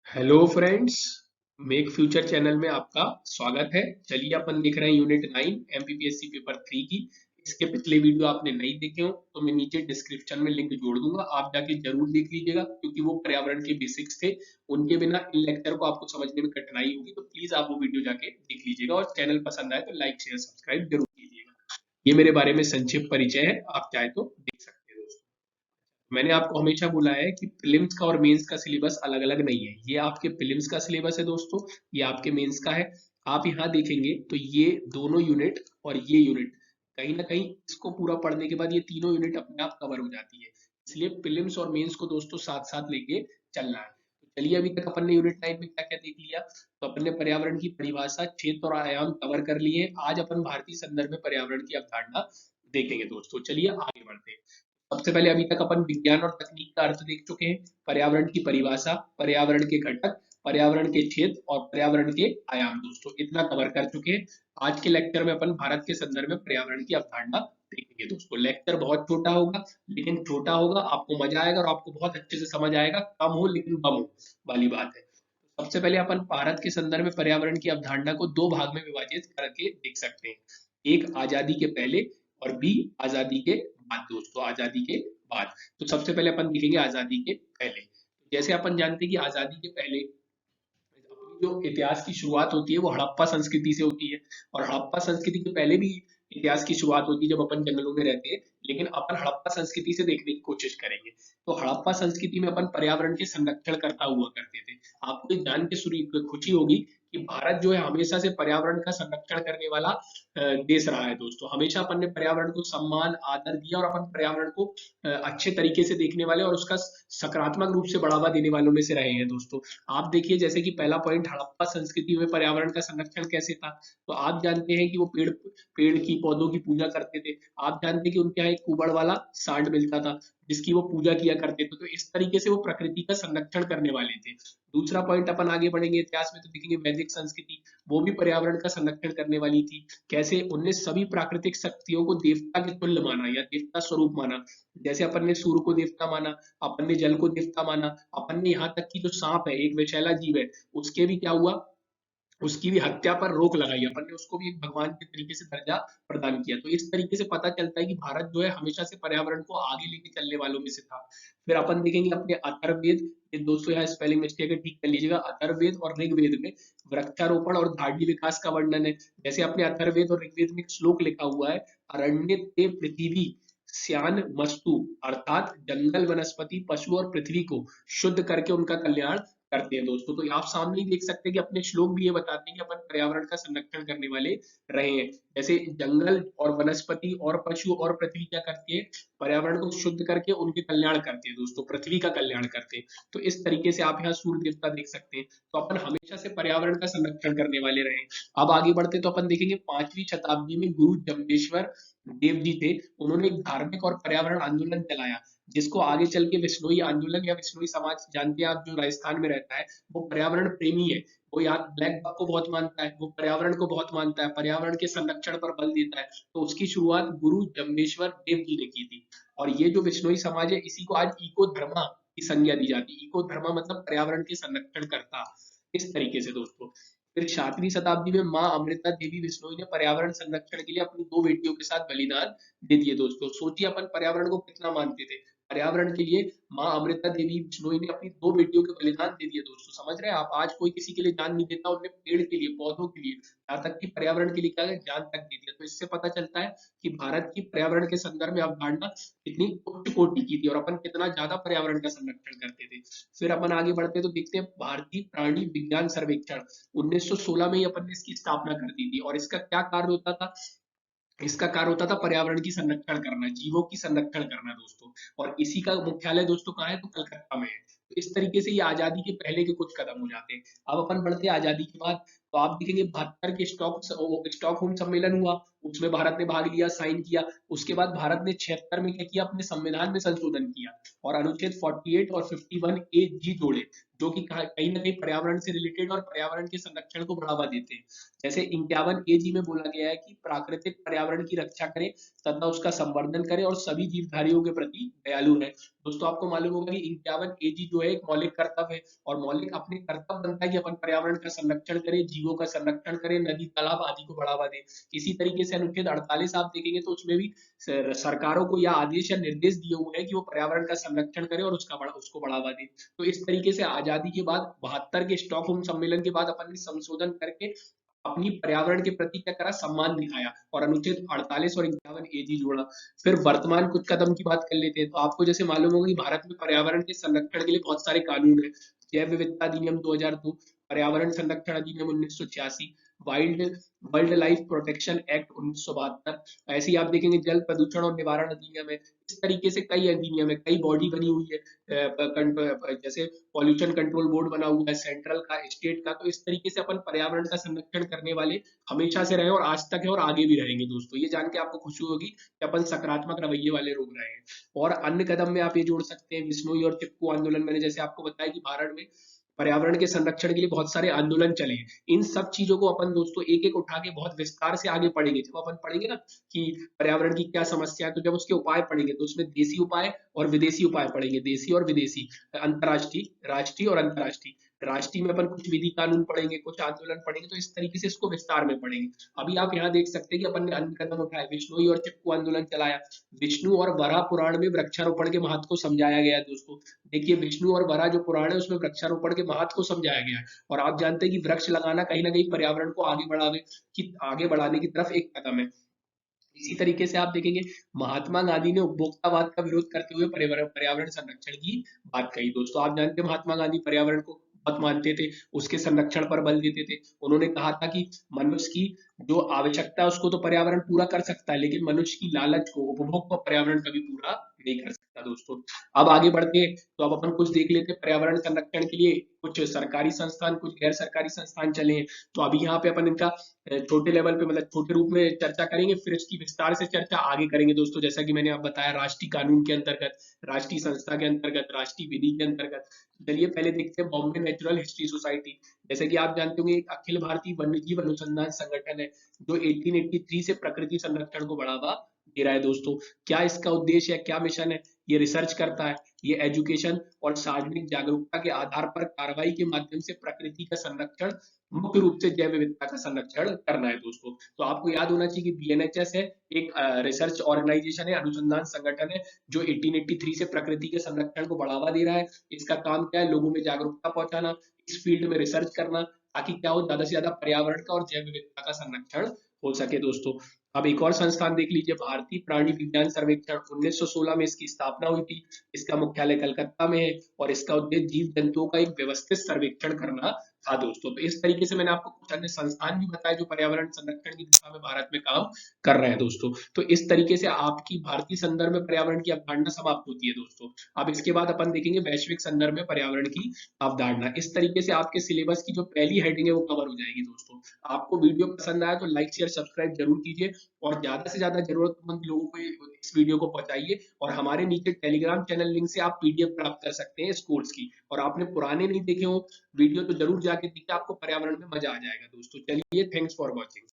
Hello friends. Make future channel में आपका स्वागत है। चलिए अपन देख रहे हैं यूनिट 9 एमपीपीएससी पेपर 3 की। इसके पिछले वीडियो आपने नहीं देखे हो तो मैं नीचे डिस्क्रिप्शन में लिंक जोड़ दूंगा, आप जाके जरूर देख लीजिएगा क्योंकि वो पर्यावरण के बेसिक्स थे। उनके बिना इन लेक्चर को आपको समझने में कठिनाई होगी, तो प्लीज आप वो वीडियो जाके देख लीजिएगा और चैनल पसंद आए तो लाइक शेयर सब्सक्राइब जरूर कीजिएगा। ये मेरे बारे में संक्षिप्त परिचय है, आप चाहे तो देख सकते हैं दोस्तों। मैंने आपको हमेशा बोला है कि प्रीलिम्स का और मेंस का सिलेबस अलग अलग नहीं है। ये आपके प्रीलिम्स का सिलेबस है दोस्तों, ये आपके मेंस का है। आप यहाँ देखेंगे तो ये दोनों यूनिट और ये यूनिट कहीं ना कहीं इसको पूरा पढ़ने के बाद ये तीनों यूनिट अपने आप कवर हो जाती है। इसलिए प्रीलिम्स और मेंस को दोस्तों साथ साथ लेके चलना है। तो चलिए, अभी तक अपन ने यूनिट 9 में क्या क्या देख लिया। तो अपन ने पर्यावरण की परिभाषा, क्षेत्र और आयाम कवर कर लिए। आज अपन भारतीय संदर्भ में पर्यावरण की अवधारणा देखेंगे दोस्तों। चलिए आगे बढ़ते हैं। सबसे पहले अभी तक अपन विज्ञान और तकनीक का अर्थ देख चुके हैं, पर्यावरण की परिभाषा, पर्यावरण के घटक, पर्यावरण के क्षेत्र और पर्यावरण के आयाम दोस्तों, इतना कवर कर चुके हैं। आज के लेक्चर में अपन भारत के संदर्भ में पर्यावरण की अवधारणा देखेंगे दोस्तों। लेक्चर बहुत छोटा होगा, लेकिन छोटा होगा, आपको मजा आएगा और आपको बहुत अच्छे से समझ आएगा। कम हो लेकिन बम हो वाली बात है। सबसे पहले अपन भारत के संदर्भ में पर्यावरण की अवधारणा को दो भाग में विभाजित करके देख सकते हैं। एक आजादी के पहले और बी आजादी के बाद दोस्तों, आजादी के बाद। तो सबसे पहले अपन देखेंगे आजादी के पहले। जैसे अपन जानते हैं कि आजादी के पहले अपनी जो इतिहास की शुरुआत होती है वो हड़प्पा संस्कृति से होती है। और हड़प्पा संस्कृति के पहले भी इतिहास की शुरुआत होती है जब अपन जंगलों में रहते हैं, लेकिन अपन हड़प्पा संस्कृति से देखने की कोशिश करेंगे। तो हड़प्पा संस्कृति में अपन पर्यावरण के संरक्षण करता हुआ करते थे। आपको ये जान के खुशी होगी कि भारत जो है हमेशा से पर्यावरण का संरक्षण करने वाला देश रहा है दोस्तों। हमेशा अपन ने पर्यावरण को सम्मान आदर दिया और अपन पर्यावरण को अच्छे तरीके से देखने वाले और उसका सकारात्मक रूप से बढ़ावा देने वालों में से रहे हैं दोस्तों। आप देखिए, जैसे कि पहला पॉइंट, हड़प्पा संस्कृति में पर्यावरण का संरक्षण कैसे था। तो आप जानते हैं कि वो पेड़ पेड़ की पौधों की पूजा करते थे। आप जानते हैं कि उनके यहाँ एक कुबड़ वाला सांड मिलता था जिसकी वो पूजा किया करते थे। तो इस तरीके से वो प्रकृति का संरक्षण करने वाले थे। दूसरा पॉइंट, अपन आगे बढ़ेंगे इतिहास में तो देखेंगे वैदिक संस्कृति, वो भी पर्यावरण का संरक्षण करने वाली थी। कैसे? उनने सभी प्राकृतिक शक्तियों को देवता के तुल्य माना या देवता स्वरूप माना। जैसे अपन ने सूर्य को देवता माना, अपन ने जल को देवता माना, अपन ने यहाँ तक कि जो सांप है, एक विषैला जीव है, उसके भी क्या हुआ, उसकी भी हत्या पर रोक लगाई। अपन ने उसको भी एक भगवान के तरीके से दर्जा प्रदान किया। तो इस तरीके से पता चलता है कि भारत जो है हमेशा से पर्यावरण को आगे लेके चलने वालों में से था। फिर अपन देखेंगे अपने अथर्ववेद, ये दोस्तों यहाँ स्पेलिंग मिस्टेक है, ठीक कर लीजिएगा। अथर्ववेद और ऋग्वेद में वृक्षारोपण और धाड़ी विकास का वर्णन है। जैसे अपने अथर्ववेद और ऋग्वेद में एक श्लोक लिखा हुआ है, अरण्य ते पृथ्वी श्यान मस्तु, अर्थात जंगल वनस्पति पशु और पृथ्वी को शुद्ध करके उनका कल्याण करते हैं दोस्तों। तो आप सामने ही देख सकते हैं कि अपने श्लोक भी ये बताते हैं कि अपन पर्यावरण का संरक्षण करने वाले रहे हैं। जैसे जंगल और वनस्पति और पशु और पृथ्वी क्या करती है, पर्यावरण को शुद्ध करके उनके कल्याण करते हैं दोस्तों, पृथ्वी का कल्याण करते हैं। तो इस तरीके से आप यहाँ सूर्य देवता देख सकते हैं। तो अपन हमेशा से पर्यावरण का संरक्षण करने वाले रहे। अब आगे बढ़ते तो अपन देखेंगे 5वीं शताब्दी में गुरु जम्बेश्वर देव जी थे। उन्होंने एक धार्मिक और पर्यावरण आंदोलन चलाया जिसको आगे चल के विश्नोई आंदोलन या विश्नोई समाज, जानते हैं आप, जो राजस्थान में रहता है, वो पर्यावरण प्रेमी है। वो यहाँ ब्लैक बक को बहुत मानता है, वो पर्यावरण को बहुत मानता है, पर्यावरण के संरक्षण पर बल देता है। तो उसकी शुरुआत गुरु जम्बेश्वर देव जी ने की थी। और ये जो विश्नोई समाज है, इसी को आज इको धर्मा की संज्ञा दी जाती है। इको धर्मा मतलब पर्यावरण के संरक्षण करता, इस तरीके से दोस्तों। फिर 7वीं शताब्दी में माँ अमृता देवी बिश्नोई ने पर्यावरण संरक्षण के लिए अपनी 2 बेटियों के साथ बलिदान दे दिए दोस्तों। सोचिए अपन पर्यावरण को कितना मानते थे। पर्यावरण के लिए माँ अमृता देवी बिश्नोई ने अपनी 2 बेटियों के बलिदान दे दिए दोस्तों। समझ रहे हैं आप, आज कोई किसी के लिए जान नहीं देता, उन्होंने पेड़ के लिए, पौधों के लिए, यहाँ तक कि पर्यावरण के लिए क्या है, जान तक दे दिया। तो इससे पता चलता है कि भारत की पर्यावरण के संदर्भ में अवधारणा कितनी उच्च कोटि की थी और अपन कितना ज्यादा पर्यावरण का संरक्षण करते थे। फिर अपन आगे बढ़ते तो देखते हैं भारतीय प्राणी विज्ञान सर्वेक्षण, 1916 में ही अपन ने इसकी स्थापना कर दी थी। और इसका क्या कार्य होता था, इसका कार्य होता था पर्यावरण की संरक्षण करना, जीवों की संरक्षण करना दोस्तों। और इसी का मुख्यालय दोस्तों कहाँ है, तो कलकत्ता में है। तो इस तरीके से ये आजादी के पहले के कुछ कदम हो जाते हैं। अब अपन बढ़ते हैं आजादी के बाद। तो आप देखेंगे 72 के स्टॉकहोम सम्मेलन हुआ, उसमें भारत ने भाग लिया, साइन किया। उसके बाद भारत ने 76 में क्या किया, अपने संविधान में संशोधन किया और अनुच्छेद 48 और 51 ए जी जोड़े, जो कि कहीं ना कहीं पर्यावरण से रिलेटेड और पर्यावरण के संरक्षण को बढ़ावा देते हैं। जैसे 51 ए जी में बोला गया है कि प्राकृतिक पर्यावरण की रक्षा करें तथा उसका संवर्धन करें और सभी जीवधारियों के प्रति दयालु रहें। दोस्तों आपको मालूम होगा कि 51 ए जी जो है एक मौलिक कर्तव्य है और मौलिक अपने कर्तव्य बनता है कि अपन पर्यावरण का संरक्षण करें, जीवों का संरक्षण करें, नदी तालाब आदि को बढ़ावा दें। इसी तरीके से अनुच्छेद 48 आप देखेंगे तो उसमें भी सरकारों को या आदेश या निर्देश दिए हुए हैं कि वो पर्यावरण का संरक्षण करें और उसको बढ़ावा दें। तो इस तरीके से आजादी के बाद 72 के स्टॉकहोम सम्मेलन के बाद अपन ने संशोधन करके अपनी पर्यावरण के प्रति क्या करा, सम्मान दिखाया और अनुच्छेद 48 और 51 ए जी जोड़ा। फिर वर्तमान कुछ कदम की बात कर लेते हैं। तो आपको जैसे मालूम होगा कि भारत में पर्यावरण के संरक्षण के लिए बहुत सारे कानून है। जैव विविधता अधिनियम 2002, पर्यावरण संरक्षण अधिनियम 1986, wild wild life protection act 1972। ऐसे ही आप देखेंगे जल प्रदूषण और निवारण अधिनियम है। इस तरीके से कई अधिनियम है, कई बॉडी बनी हुई है, जैसे पॉल्यूशन कंट्रोल बोर्ड बना हुआ है सेंट्रल का, स्टेट का। तो इस तरीके से अपन पर्यावरण का संरक्षण करने वाले हमेशा से रहे और आज तक है और आगे भी रहेंगे। दोस्तों ये जान के आपको खुशी होगी कि अपन सकारात्मक रवैये वाले लोग रहे हैं। और अन्य कदम में आप ये जोड़ सकते हैं बिश्नोई और चिपकू आंदोलन। मैंने जैसे आपको बताया कि भारत में पर्यावरण के संरक्षण के लिए बहुत सारे आंदोलन चले हैं। इन सब चीजों को अपन दोस्तों एक एक उठा के बहुत विस्तार से आगे पढ़ेंगे। जब अपन पढ़ेंगे ना कि पर्यावरण की क्या समस्या है, तो जब उसके उपाय पढ़ेंगे तो उसमें देसी उपाय और विदेशी उपाय पढ़ेंगे, देसी और विदेशी, अंतर्राष्ट्रीय, राष्ट्रीय और अंतर्राष्ट्रीय। राष्ट्रीय में अपन कुछ विधि कानून पढ़ेंगे, कुछ आंदोलन पढ़ेंगे, तो इस तरीके से इसको विस्तार में पढ़ेंगे। अभी आप यहाँ देख सकते हैं कि अपन ने अन्य कदम उठाए, विश्नोई और चिपकू आंदोलन चलाया, विष्णु और वराह पुराण में वृक्षारोपण के महत्व को समझाया गया है। दोस्तों देखिए विष्णु और वराह जो पुराण है उसमें वृक्षारोपण के महत्व को समझाया गया है और आप जानते हैं कि वृक्ष लगाना कहीं ना कहीं पर्यावरण को आगे बढ़ाने की तरफ एक कदम है। इसी तरीके से आप देखेंगे महात्मा गांधी ने उपभोक्तावाद का विरोध करते हुए पर्यावरण संरक्षण की बात कही। दोस्तों आप जानते हैं महात्मा गांधी पर्यावरण को बहुत मानते थे, उसके संरक्षण पर बल देते थे। उन्होंने कहा था कि मनुष्य की जो आवश्यकता है उसको तो पर्यावरण पूरा कर सकता है, लेकिन मनुष्य की लालच को, उपभोग को पर्यावरण कभी पूरा नहीं कर सकता। दोस्तों अब आगे बढ़ते हैं तो अब अपन कुछ देख लेते हैं पर्यावरण संरक्षण के लिए कुछ सरकारी संस्थान, कुछ गैर सरकारी संस्थान चले हैं। तो अभी यहाँ पे अपन इनका छोटे लेवल पे मतलब छोटे रूप में चर्चा करेंगे, फिर इसकी विस्तार से चर्चा आगे करेंगे। दोस्तों जैसा कि मैंने आप बताया राष्ट्रीय कानून के अंतर्गत, राष्ट्रीय संस्था के अंतर्गत, राष्ट्रीय विधि के अंतर्गत। चलिए पहले देखते हैं बॉम्बे नेचुरल हिस्ट्री सोसाइटी। जैसे कि आप जानते होंगे एक अखिल भारतीय वन्यजीव अनुसंधान संगठन है जो 1883 से प्रकृति संरक्षण को बढ़ावा दे रहा है। दोस्तों क्या इसका उद्देश्य है, क्या मिशन है, ये रिसर्च करता है, ये एजुकेशन और सार्वजनिक जागरूकता के आधार पर कार्रवाई के माध्यम से प्रकृति का संरक्षण, मुख्य रूप से जैव विविधता का संरक्षण करना है। दोस्तों तो आपको याद होना चाहिए कि बीएनएचएस है एक रिसर्च ऑर्गेनाइजेशन है, अनुसंधान संगठन है जो 1883 से प्रकृति के संरक्षण को बढ़ावा दे रहा है। इसका काम क्या है, लोगों में जागरूकता पहुंचाना, इस फील्ड में रिसर्च करना, ताकि क्या हो ज्यादा से ज्यादा पर्यावरण का और जैव विविधता का संरक्षण हो सके। दोस्तों अब एक और संस्थान देख लीजिए, भारतीय प्राणी विज्ञान सर्वेक्षण। 1916 में इसकी स्थापना हुई थी, इसका मुख्यालय कलकत्ता में है और इसका उद्देश्य जीव जंतुओं का एक व्यवस्थित सर्वेक्षण करना था। दोस्तों तो इस तरीके से मैंने आपको कुछ अन्य संस्थान भी बताए जो पर्यावरण संरक्षण की दिशा में भारत में काम कर रहे हैं। दोस्तों तो इस तरीके से आपकी भारतीय संदर्भ में पर्यावरण की अवधारणा समाप्त होती है। दोस्तों अब इसके बाद अपन देखेंगे वैश्विक संदर्भ में पर्यावरण की अवधारणा। इस तरीके से आपके सिलेबस की जो पहली हेडिंग है वो कवर हो जाएगी। दोस्तों आपको वीडियो पसंद आया तो लाइक शेयर सब्सक्राइब जरूर कीजिए और ज्यादा से ज्यादा जरूरतमंद लोगों को इस वीडियो को पहुंचाइए। और हमारे नीचे टेलीग्राम चैनल लिंक से आप पीडीएफ प्राप्त कर सकते हैं इस कोर्स की। और आपने पुराने नहीं देखे हो वीडियो तो जरूर जाके देखिए, आपको पर्यावरण में मजा आ जाएगा। दोस्तों चलिए, थैंक्स फॉर वॉचिंग।